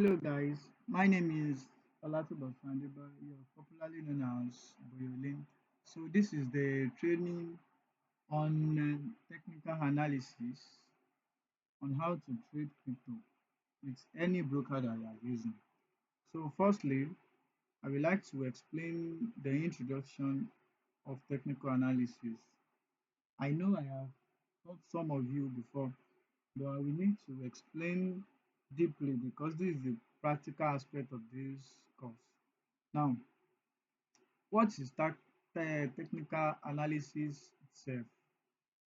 Hello guys, my name is Olatubo Sandeba, you're popularly known as Boyolin. So this is the training on technical analysis on how to trade crypto with any broker that you are using. So firstly, I would like to explain the introduction of technical analysis. I know I have taught some of you before, but I will need to explain deeply because this is the practical aspect of this course. Now, what is technical analysis itself?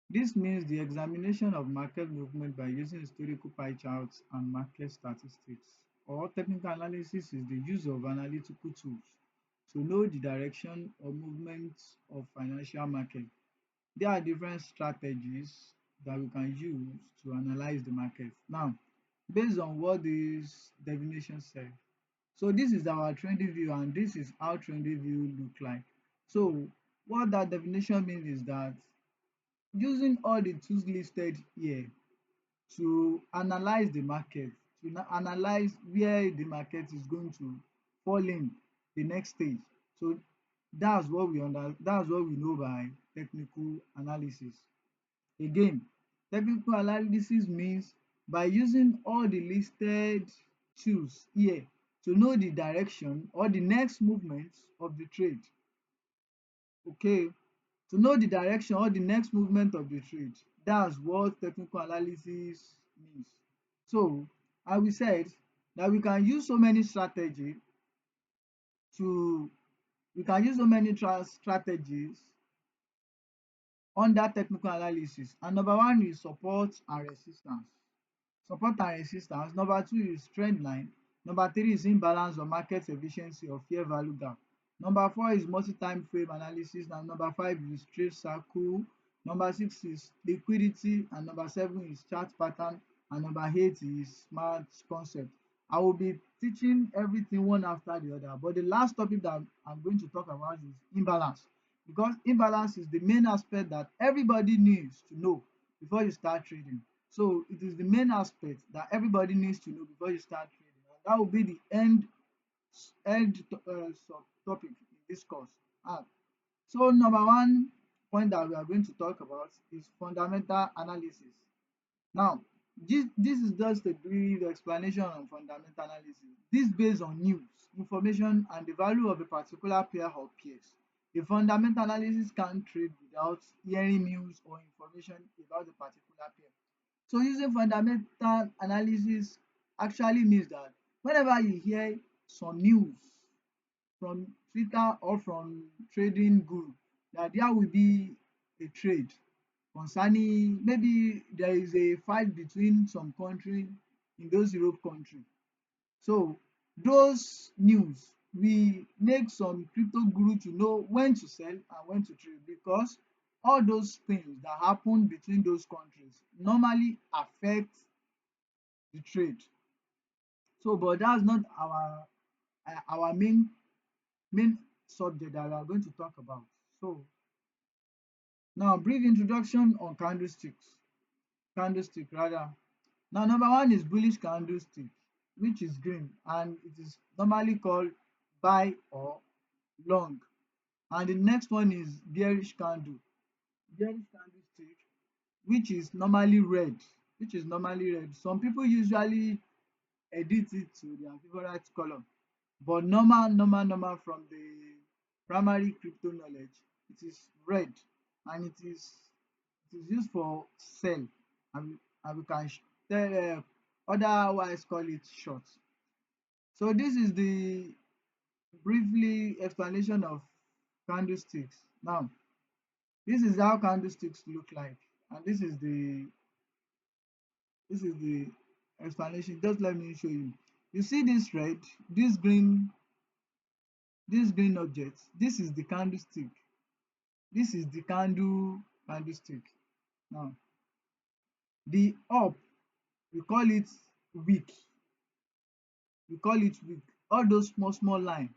This means the examination of market movement by using historical pie charts and market statistics. Or technical analysis is the use of analytical tools to know the direction or movement of financial market. There are different strategies that we can use to analyze the market. Now, based on what this definition says, so this is our trendy view and this is how trendy view look like. So what that definition means is that using all the tools listed here to analyze the market, to analyze where the market is going to fall in the next stage. So that's what we know by technical analysis. Again, technical analysis means by using all the listed tools here to know the direction or the next movement of the trade. Okay, to know the direction or the next movement of the trade. That's what technical analysis means. So, as we said that we can use so many strategy to we can use so many strategies under technical analysis, and number one is support and resistance. Support and resistance. Number two is trend line. Number three is imbalance or market efficiency or fair value gap. Number four is multi-time frame analysis, and number five is trade cycle. Number six is liquidity, and number seven is chart pattern, and number eight is smart concept. I will be teaching everything one after the other, but the last topic that I'm going to talk about is imbalance, because imbalance is the main aspect that everybody needs to know before you start trading. So it is the main aspect that everybody needs to know before you start trading. And that will be the subtopic in this course. Ah, so number one point that we are going to talk about is fundamental analysis. Now, this is just a brief explanation on fundamental analysis. This based on news, information, and the value of a particular pair or pairs. A fundamental analysis can't trade without hearing news or information about a particular pair. So using fundamental analysis actually means that whenever you hear some news from Twitter or from trading group that there will be a trade concerning, maybe there is a fight between some country in those Europe country. So those news will make some crypto guru to know when to sell and when to trade, because all those things that happen between those countries normally affect the trade. So but that's not our main subject that we are going to talk about. So now, brief introduction on candlestick rather. Now, number one is bullish candlestick, which is green, and it is normally called buy or long. And the next one is bearish candlestick, which is normally red, Some people usually edit it to their favorite color, but normal from the primary crypto knowledge, it is red, and it is used for sell, and we can otherwise call it short. So this is the briefly explanation of candlesticks. Now, this is how candlesticks look like, and this is the explanation. Just let me show you. You see this red, this green, this green object. This is the candlestick. This is the candlestick. Now, the up, we call it wick. We call it wick. All those small line,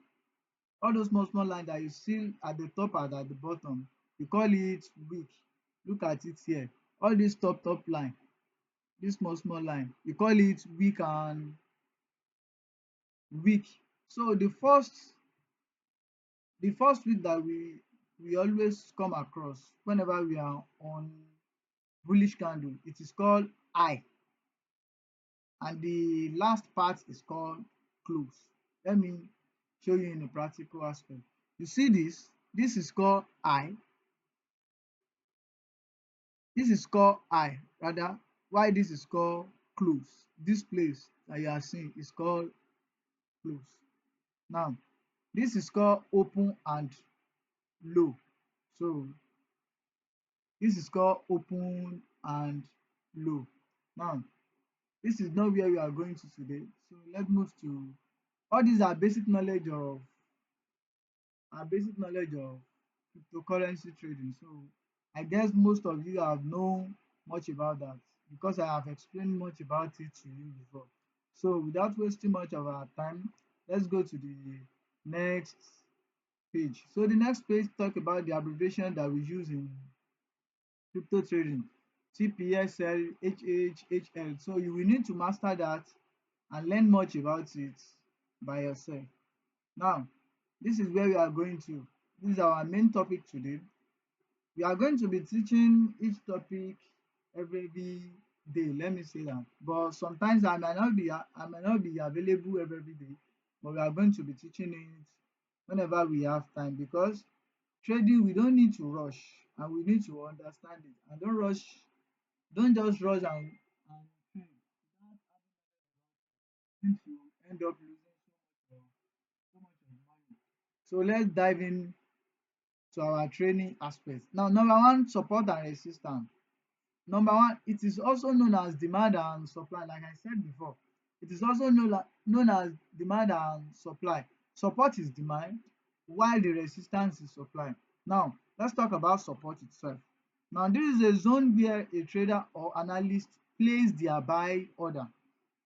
all those small line that you see at the top and at the bottom, we call it wick. Look at it here. All this top line, this small line, we call it wick and week. So the first week that we always come across whenever we are on bullish candle, it is called high, and the last part is called close. Let me show you in a practical aspect. You see this is called high, this is called high rather, why this is called close. This place that you are seeing is called close. Now this is called open and low. So this is called open and low. Now this is not where we are going to today, so let's move to all these are basic knowledge of cryptocurrency trading. So I guess most of you have known much about that because I have explained much about it to you before. So without wasting much of our time, let's go to the next page. So the next page talk about the abbreviation that we use in crypto trading: TPSL, HHHL. So you will need to master that and learn much about it by yourself. Now, this is where we are going to. This is our main topic today. We are going to be teaching each topic every day. Let me say that. But sometimes I might not be available every day. But we are going to be teaching it whenever we have time, because trading we don't need to rush and we need to understand it. And don't rush, don't just rush and without having to end up losing so much of money. So let's dive in to our training aspects. Now, number one, support and resistance. Number one, it is also known as demand and supply. Like I said before, it is also known as demand and supply. Support is demand, while the resistance is supply. Now, let's talk about support itself. Now, this is a zone where a trader or analyst place their buy order.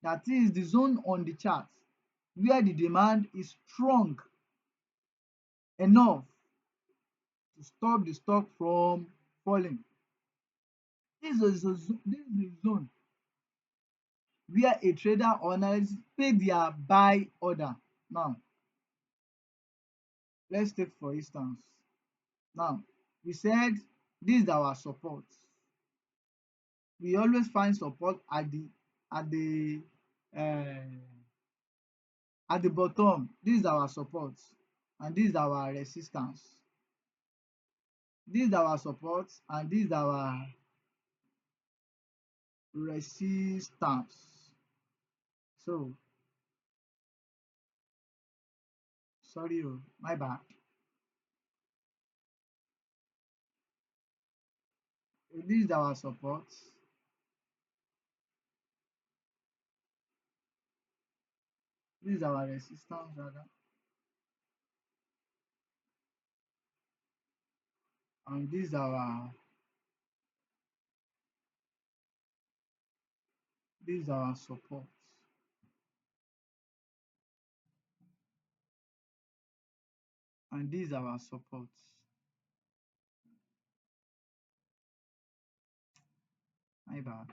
That is the zone on the chart where the demand is strong enough to stop the stock from falling. This is a zone where a trader or analyst pay their buy order. Now, let's take for instance. Now, we said this is our support. We always find support at the um at the bottom. This is our support and this is our resistance. This is our support and this is our resistance. So, sorry, my bad. This is our support, this is our resistance rather, and this is our support, and this is our support. My bad.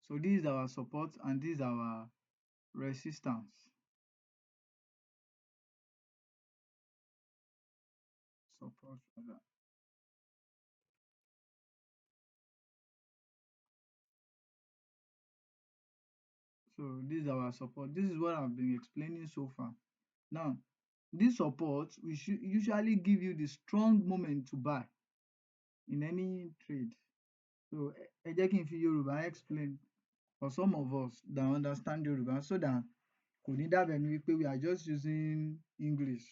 So this is our support and this is our resistance. Support rather. So this is our support. This is what I've been explaining so far. Now, this support we should usually give you the strong moment to buy in any trade. So ẹ jẹ́ kí n fi Yorùbá explain for some of us that understand Yorùbá, so that kò ní dàbẹ̀ ni wípé we are just using English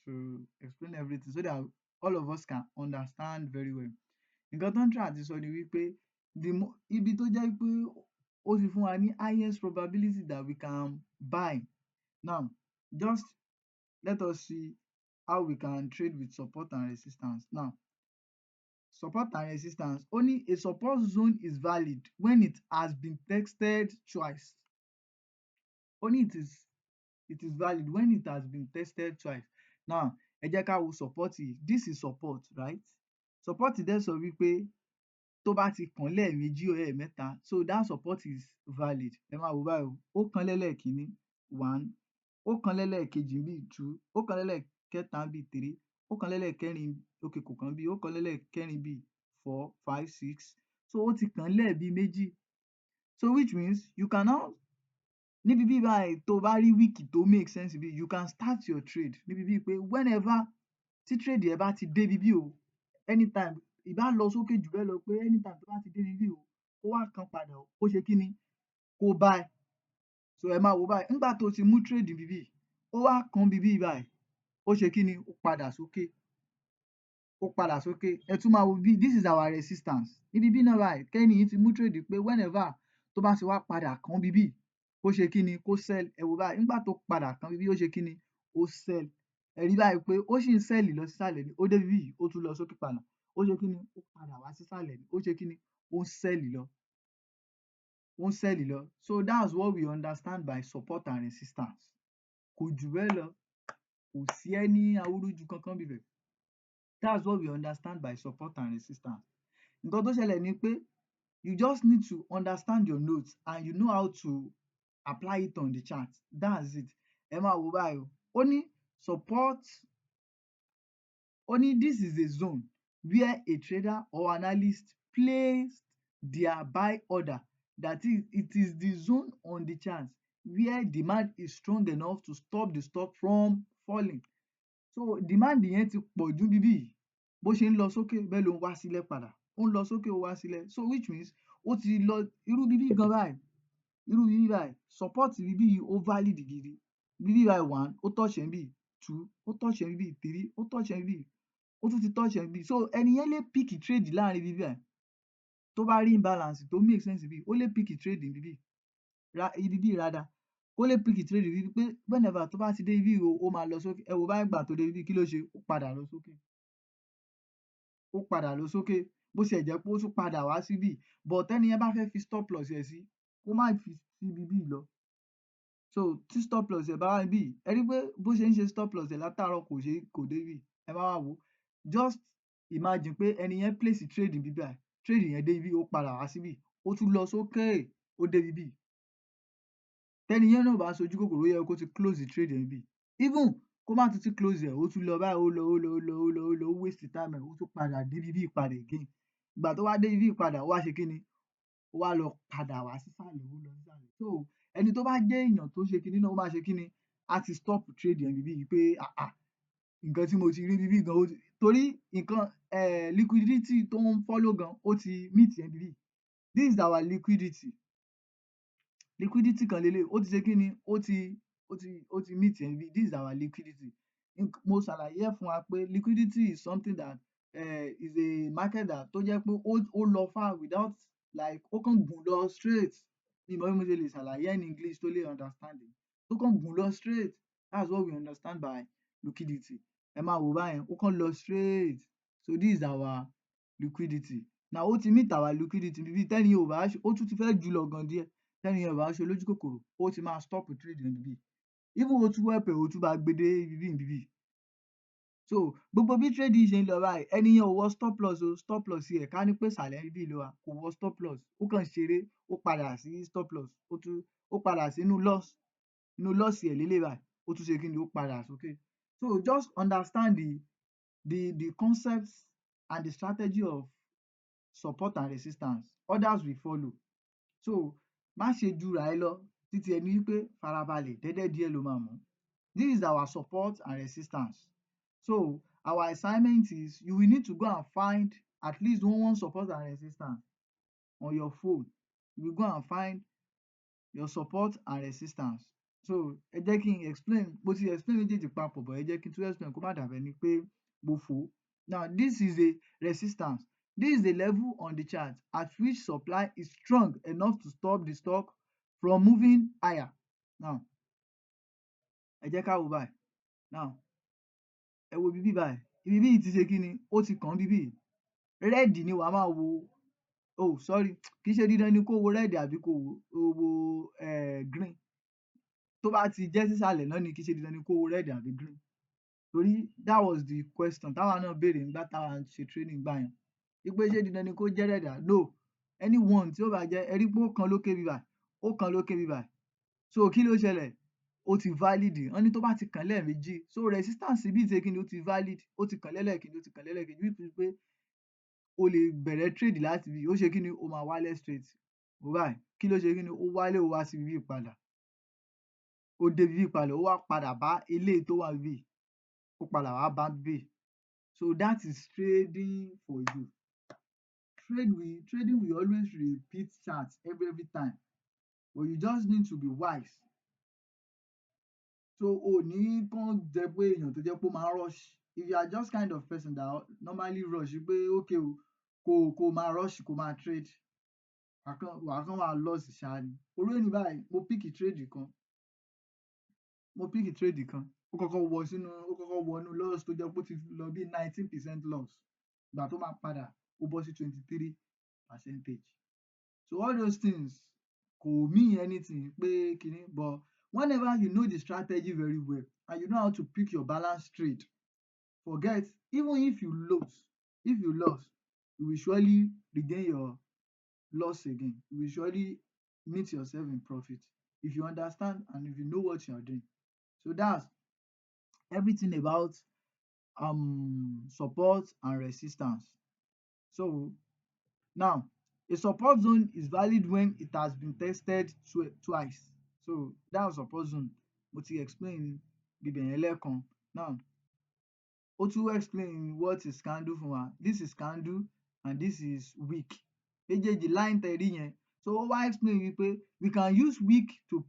to explain everything, so that all of us can understand very well. Nǹkan tó ń try àti sọ ni wípé ibi tó jẹ́ pé ó ti fún wa ní highest probability that we can buy. Now, just let us see how we can trade with support and resistance. Now, support and resistance. Ó ní a support zone is valid when it has been tested twice. Ó ní it is valid when it has been tested twice. Now ẹ jẹ́ ká wo support yìí. This is support, right? Support dẹ̀ sọ wípé tó bá ti kàn lẹ́ẹ̀mejì or ẹ̀ẹ̀mẹ́ta, so that support is valid. Ẹ máa wò báyìí o, ó kán lẹ́lẹ́ẹ̀kínní 1, ó kán lẹ́lẹ́ẹ̀kejì níbí 2, ó kán lẹ́lẹ́ẹ̀kẹta níbí 3, ó kán lẹ́lẹ́ẹ̀kẹrin okay kò kán níbí, ó kán lẹ́lẹ́ẹ̀kẹrin níbí 4, 5, 6, so ó ti kàn lẹ́ẹ̀bí méjì. So which means you can now níbi bí báyìí tó bá rí wíìkì tó make sense bí, you can start your trade níbi bíi pé whenever tí trade ẹ bá ti débi bí o, anytime ìbá lọ sókè jù bẹ́ẹ̀ lọ pé anytime tó bá ti débi bí o, kó wá kán padà o, kó ṣe kí ni? Kó buy. So ẹ máa wò báyìí, nígbà tó ti mú trade níbi bí, ó wá kán bíbí báyìí, ó ṣe kí ni? Ó padà sókè. Ó padà sókè. Ẹ tún máa wo bí, this is our resistance. Níbi bí náà báyìí, kẹ́ni yìí ti mú trade pé whenever tó bá ti wá padà kán bíbí, kó ṣe kí ni? Kó sell. Ẹ wò báyìí, nígbà tó padà kán bíbí, ó ṣe kí ni? Ó sell. Ẹ rí báyìí pé ó ṣì ń sell lọ sísàlẹ̀ ni, ó débi bí yìí, ó tún lọ sókè padà. Ó ṣe kí ni? Ó padà wá sísàlẹ̀ ni, ó ṣe kí ni? Ó ń sell lọ. Ó ń sell lọ. So that's what we understand by support and resistance. Kò jù bẹ́ẹ̀ lọ. Kò sí any awúrúju kankan níbẹ̀. That's what we understand by support and resistance. Nǹkan tó ṣẹlẹ̀ ni pé you just need to understand your notes and you know how to apply it on the chart. That's it. Ẹ máa wò báyìí o. Ó ní support, ó ní this is a zone where a trader or analyst placed their buy order. That is, it is the zone on the chart where demand is strong enough to stop the stock from falling. So demand yẹn ti pọ̀ jù níbí yìí. Bó ṣe ń lọ sókè bẹ́ẹ̀ ló ń wá sílẹ̀ padà. Ó ń lọ sókè ó wá sílẹ̀. So which means ó ti lọ irú bíbí gan báyìí. Irú bíbí báyìí support bíbí yìí ó valid gidi. Bíbí báyìí 1, ó touch ẹ̀ níbí 2, ó touch ẹ̀ níbí 3, ó touch ẹ̀ níbí, ó tún ti touch ẹ̀ níbí. So ẹni yẹn lè pick trade láàrin bíbí báyìí. Tó bá rí imbalance tó make sense bí, ó lè pick trade níbí bí. Ibi bí rather. Ó lè pick trade níbí pé whenever tó bá ti dé ibí o, ó máa lọ sókè. Ẹ wò báyìí ìgbà tó dé ibí kí ló ṣe? Ó padà lọ sókè. Ó padà lọ sókè. Bó tiẹ̀ jẹ́ pé ó tún padà wá síbí, but tẹ́ni yẹn bá fẹ́ fi stop loss ẹ̀ sí, kó má fi sí ibi bí lọ. So tí stop loss ẹ̀ bá wà níbí, ẹ rí pé bó ṣe ń ṣe stop loss ẹ̀ látàárọ̀ kò dé ibí. Ẹ máa wá wò ó. Just imagine pé ẹni yẹn place trade níbí báyìí. Trade yẹn dé ibí, ó padà wá síbí. Ó tún lọ sókè, ó dé ibi bí. Tẹ́ni yẹn náà ò bá ṣojú kòkòrò, ó yẹ kó ti close trade ẹ̀ níbí. Even kó má tún ti close ẹ̀, ó tún lọ báyìí, ó lọ, ó waste time ẹ̀, ó tún padà dé ibi bí padà again. Ìgbà tó wá dé ibi bí padà, ó wá ṣe kí ni? Ó wá lọ padà wá sísàlẹ̀, ó lọ sísàlẹ̀. So ẹni tó bá jẹ́ èèyàn tó ṣe kiní náà, ó máa ṣe kí ni? Á ti stop trade ẹ̀ níbí yìí pé nǹkan tí mo ti rí níbí gan, torí nǹkan liquidity tó ń follow gan, ó ti meet ẹ̀ níbí. This is our liquidity. Liquidity kan leléyìí, ó ti ṣe kí ni? Ó ti meet ẹ̀ níbí. This is our liquidity. Mo ṣàlàyé ẹ̀ fún wa pé liquidity is something that is a market that tó jẹ́ pé ó lọ far without like ó kàn gùn lọ straight. Mi ò mọ bí mo ṣe lè ṣàlàyé ẹ̀ ní English tó lè understand it. Ó kàn gùn lọ straight. That's what we understand by liquidity. Ẹ máa wò báyẹn, ó kàn lọ straight. So this is our liquidity. Now ó ti meet our liquidity níbí. Tẹ́ni yẹn ò bá ó tún ti fẹ́ jù lọ gan díẹ̀. Tẹ́ni yẹn ò bá ṣe olójú kòkòrò, ó ti máa stop trade níbí. Even ó tún help ẹ̀, ó tún bá gbe dé ibi bí. So gbogbo bí trade yìí ṣe ń lọ báyìí, ẹni yẹn ò wọ stop loss o. Stop loss ẹ̀ ká ní pé ìsàlẹ̀ níbí ló wà, kò wọ stop loss. Ó kàn ṣeré, ó padà sí stop loss. Ó padà sínú loss. Inú loss ẹ̀ leléyìí báyìí. Ó tún ṣe kí ni? Ó padà sókè. So just understand the concepts and the strategy of support and resistance. Others will follow. So má ṣe jura ẹ lọ. Títí ẹ ní wípé farabalẹ̀, déédéé díẹ̀ ló máa mú. This is our support and resistance. So our assignment is you will need to go and find at least one support and resistance on your phone. You will go and find your support and resistance. So ẹ jẹ́ kí n explain. Mo ti explain méjèèjì papọ̀, but ẹ jẹ́ kí n tún explain kó má dàbí ẹni pé mo fò ó. Now this is a resistance. This is the level on the chart at which supply is strong enough to stop the stock from moving higher. Now ẹ jẹ́ ká wò báyìí. Now ẹ wo ibi bí báyìí. Ibi bí yìí ti ṣe kí ni? Ó ti kàn án níbí yìí. red ni wàá máa wo, oh sorry, kì í ṣe dídán ni kó wo red àbí kó wo green. Tó bá ti jẹ́ sísàlẹ̀ náà ni kì í ṣe dandan ni kó wo red àbí green. Torí that was the question táwa náà béèrè nígbà táwa ń ṣe training gbà yẹn. Wípé ṣé dandan ni kó jẹ́ red àbí no, anyone tí ó bá jẹ́, ẹ rí pé ó kan lókè níbí báyìí, ó kan lókè níbí báyìí. So kí ló ṣẹlẹ̀? Ó ti valid. Wọ́n ní tó bá ti kàn lẹ́ẹ̀méjì, so resistance bí ṣe kí ni ó ti valid, ó ti kàn lẹ́lẹ́ẹ̀kejì, ó ti kàn lẹ́lẹ́ẹ̀kejì, which means pé o lè bẹ̀rẹ̀ trade láti ibí, ó ṣe kí ni, ó máa wálẹ̀ straight. Wò báyìí, kí ló ṣe kí ni, ó wálẹ̀, ó wá sí ibí padà. Ó dé ibí padà, ó wá padà bá eléyìí tó wà níbí, ó padà wá bá níbí. So that is trading for you. Trading will always repeat charts every time, but you just need to be wise. So o ní kàn jẹ́ pé èèyàn tó jẹ́ pé ó máa ń rush. If you are just kind of person that normally rush, pé okay o, kó máa rush, kó máa trade, wàá kàn máa loss ṣáá ni. Irú èní báyìí, mo pick trade kan, ó kọ́kọ́ wọnú loss tó jẹ́ pé ó ti lọ bí 19% loss. Ìgbà tó máa padà, ó bọ́ sí 23%. So all those things kò mean anything pé kíní, but whenever you know the strategy very well and you know how to pick your balance trade, forget, even if you lost, you will surely regain your loss again. You will surely meet yourself in profit if you understand and if you know what you are doing. So that's everything about support and resistance. So now, a support zone is valid when it has been tested twice. So that's support zone. Mo ti explain ibẹ̀ yẹn lẹ́ẹ̀kan. Now, ó tún explain what is candle fún wa. This is candle and this is wick. Méjèèjì line tẹ́ rí yẹn. So ó wá explain wípé we can use wick to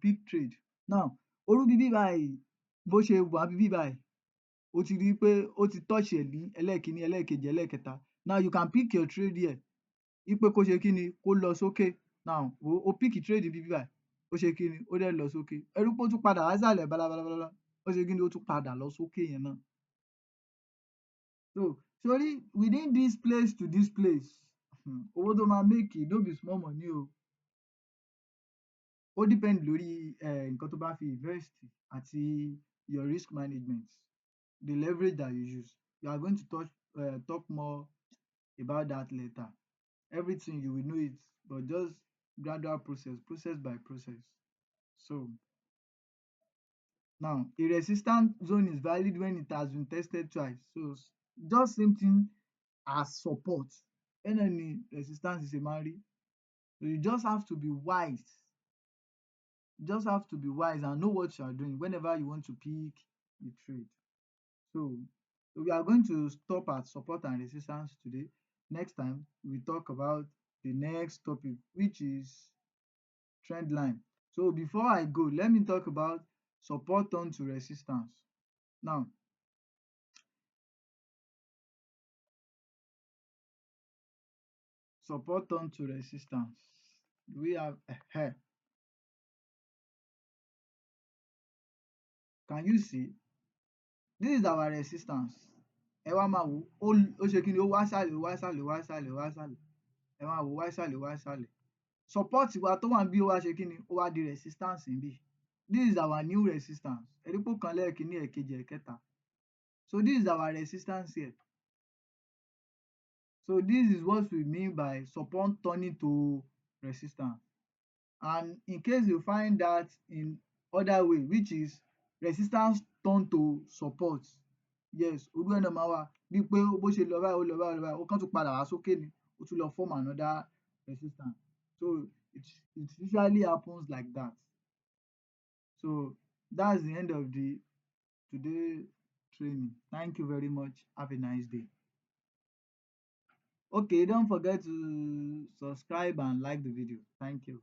pick trade. Now, orú bíbí báyìí, bó ṣe wà bíbí báyìí, ó ti rí pé ó ti touch ẹ̀ ní ẹlẹ́ẹ̀kínní, ẹlẹ́ẹ̀kejì, ẹlẹ́ẹ̀kẹta. Now you can pick your trade here. Wípé kó ṣe kí ni, kó lọ sókè. Now ó pick trade bíbí báyìí, ó ṣe kí ni, ó dẹ̀ lọ sókè. Ẹ rí pé ó tún padà wá sálẹ̀ bálabàlabàlà, ó ṣe kí ni, ó tún padà lọ sókè yẹn náà. So sórí within this place to this place, owó tó máa make no be small money o. Ó depend lórí nǹkan tó bá fi invest àti your risk management, the leverage that you use. You are going to talk more about that later. Everything you will know it, but just gradual process by process. So now, a resistance zone is valid when it has been tested twice. So just same thing as support. Any resistance ṣe máa ń rí. So you just have to be wise. You just have to be wise and know what you are doing whenever you want to pick the trade. So we are going to stop at support and resistance today. Next time, we talk about the next topic, which is trend line. So before I go, let me talk about support turn to resistance. Now, support turn to resistance. We have can you see? This is our resistance. Ẹ wá máa wò ó ṣe kí ni, ó wá sálẹ̀, ó wá sálẹ̀, ó wá sálẹ̀, ó wá sálẹ̀. Ẹ máa wò ó wá sálẹ̀, ó wá sálẹ̀. Support wa tó wà níbí ó wá ṣe kí ni, ó wá di resistance níbí. This is our new resistance. Ẹ rí pé ó kan lẹ́ẹ̀kínní, ẹ̀kejì, ẹ̀kẹta. So this is our resistance here. So this is what we mean by support turning to resistance. And in case you find that in other way, which is resistance turn to support, yes, irú ẹ̀ náà máa wà. Bíi pé bó ṣe lọ báyìí, ó lọ báyìí, ó lọ báyìí, ó kàn tún padà wá sókè ni, ó tún lọ form another resistance. So it usually happens like that. So that's the end of the today training. Thank you very much. Have a nice day. Okay, don't forget to subscribe and like the video. Thank you.